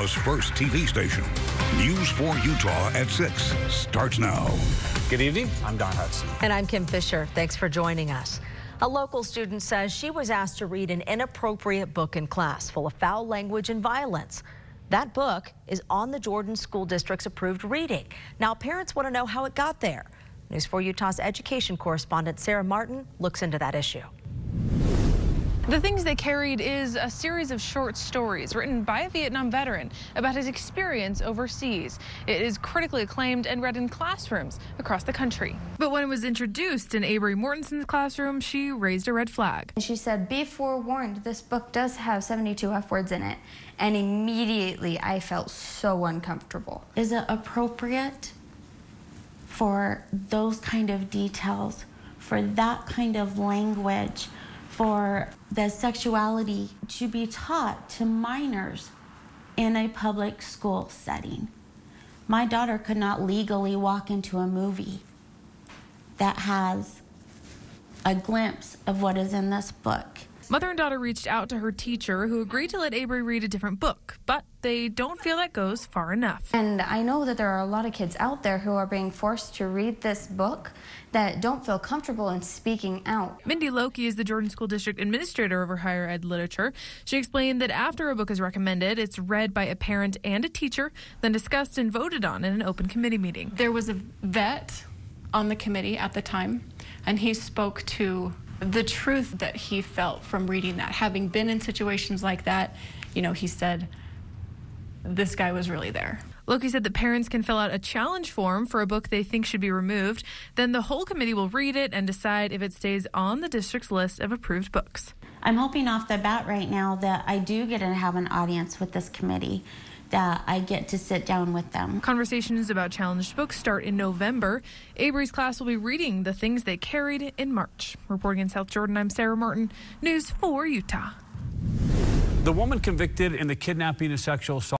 Utah's first TV station. News 4 Utah at 6 starts now. Good evening. I'm Don Hudson. And I'm Kim Fisher. Thanks for joining us. A local student says she was asked to read an inappropriate book in class full of foul language and violence. That book is on the Jordan School District's approved reading. Now, parents want to know how it got there. News 4 Utah's education correspondent Sarah Martin looks into that issue. The Things They Carried is a series of short stories written by a Vietnam veteran about his experience overseas. It is critically acclaimed and read in classrooms across the country. But when it was introduced in Avery Mortensen's classroom, she raised a red flag. She said, "Be forewarned, this book does have 72 F words in it." And immediately I felt so uncomfortable. Is it appropriate for those kind of details, for that kind of language, for the sexuality to be taught to minors in a public school setting? My daughter could not legally walk into a movie that has a glimpse of what is in this book. Mother and daughter reached out to her teacher, who agreed to let Avery read a different book, but they don't feel that goes far enough. And I know that there are a lot of kids out there who are being forced to read this book that don't feel comfortable in speaking out. Mindy Loki is the Jordan School District Administrator over higher ed literature. She explained that after a book is recommended, it's read by a parent and a teacher, then discussed and voted on in an open committee meeting. There was a vet on the committee at the time, and he spoke to the truth that he felt from reading that. Having been in situations like that, he said this guy was really there. Loki said that parents can fill out a challenge form for a book they think should be removed. Then the whole committee will read it and decide if it stays on the district's list of approved books. I'm hoping off the bat right now that I do get to have an audience with this committee, that I get to sit down with them. Conversations about challenged books start in November. Avery's class will be reading The Things They Carried in March. Reporting in South Jordan, I'm Sarah Martin, News 4 Utah. The woman convicted in the kidnapping and sexual assault